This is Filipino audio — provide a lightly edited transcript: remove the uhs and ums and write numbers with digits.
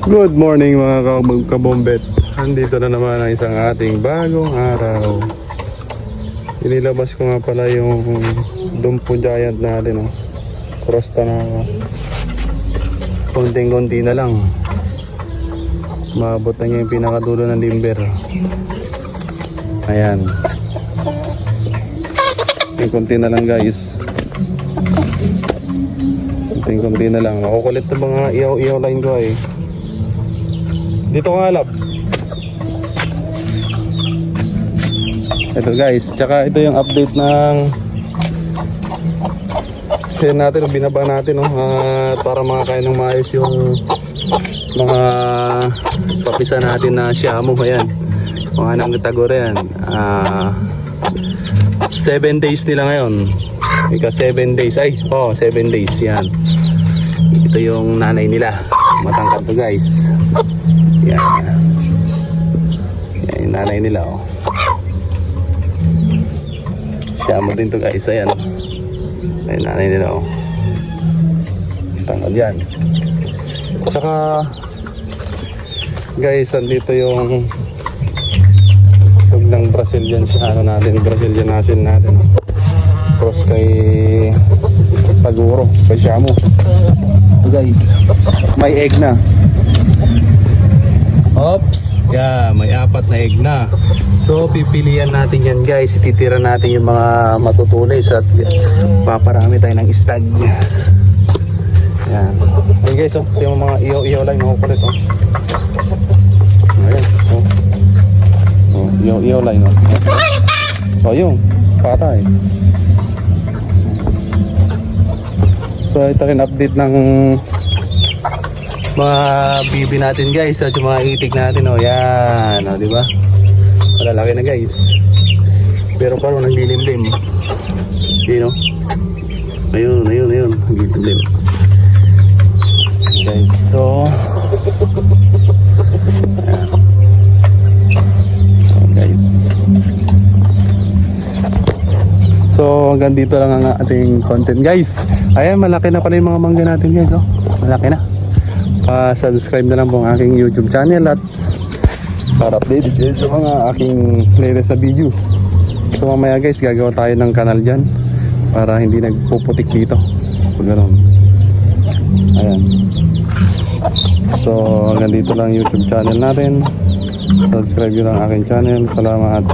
Good morning mga kabombet. Andito na naman ang isang ating bagong araw. Inilabas ko nga pala yung Dumpo Giant natin, oh. Crosta na konting-konti na lang. Maabot na niya yung pinakadulo ng limber. Ayan. Konti na lang guys. Konti na lang. Makukulit na mga iyaw line ko eh. Dito nga lab. Ito guys, tsaka ito yung update ng share natin, binaba natin, no? Para makakain ng maayos yung mga papisa natin na Shamu. Ayan, mga nang Tagore yan. 7 days nila ngayon. Ika 7 days, 7 days yan. Ito yung nanay nila, matangkad to guys. Yan. Yan yung nanay nila, oh. Shamu din to guys, ayan. Ayan nanay nila, oh. Tangkad yan. Tsaka guys, andito yung ng Brazilian Brazilian natin, oh. Cross kay Taguro, kay Shamu. Ito guys, may egg na. Oops, yeah, may 4 na egg na. So pipilian natin yan guys. Ititira natin yung mga matutulis at paparami tayo ng stag. Yan. Ayan guys, oh, yung mga iyaw lang, makukulit, oh. Ayan, oh. Oh, iyaw line, oh. Oh, yung patay. So ito rin update ng mga bibi natin guys, at yung mga itik natin, oh. Yan, oh, di ba? Malalaki na guys. Pero parang naglilimlim. Yun, oh. Ayun. Naglilimlim. Guys, so ayan. Guys. So hanggang dito lang ang ating content guys. Ayan, malaki na pala yung mga mangga natin guys, oh. Malaki na. Subscribe na lang po ang aking YouTube channel at para updated kayo sa mga aking latest na video. So mamaya guys, gagawa tayo ng kanal dyan para hindi nagpuputik dito. So ganoon. Ayan. So hanggang dito lang YouTube channel natin. Subscribe nyo lang aking channel. Salamat.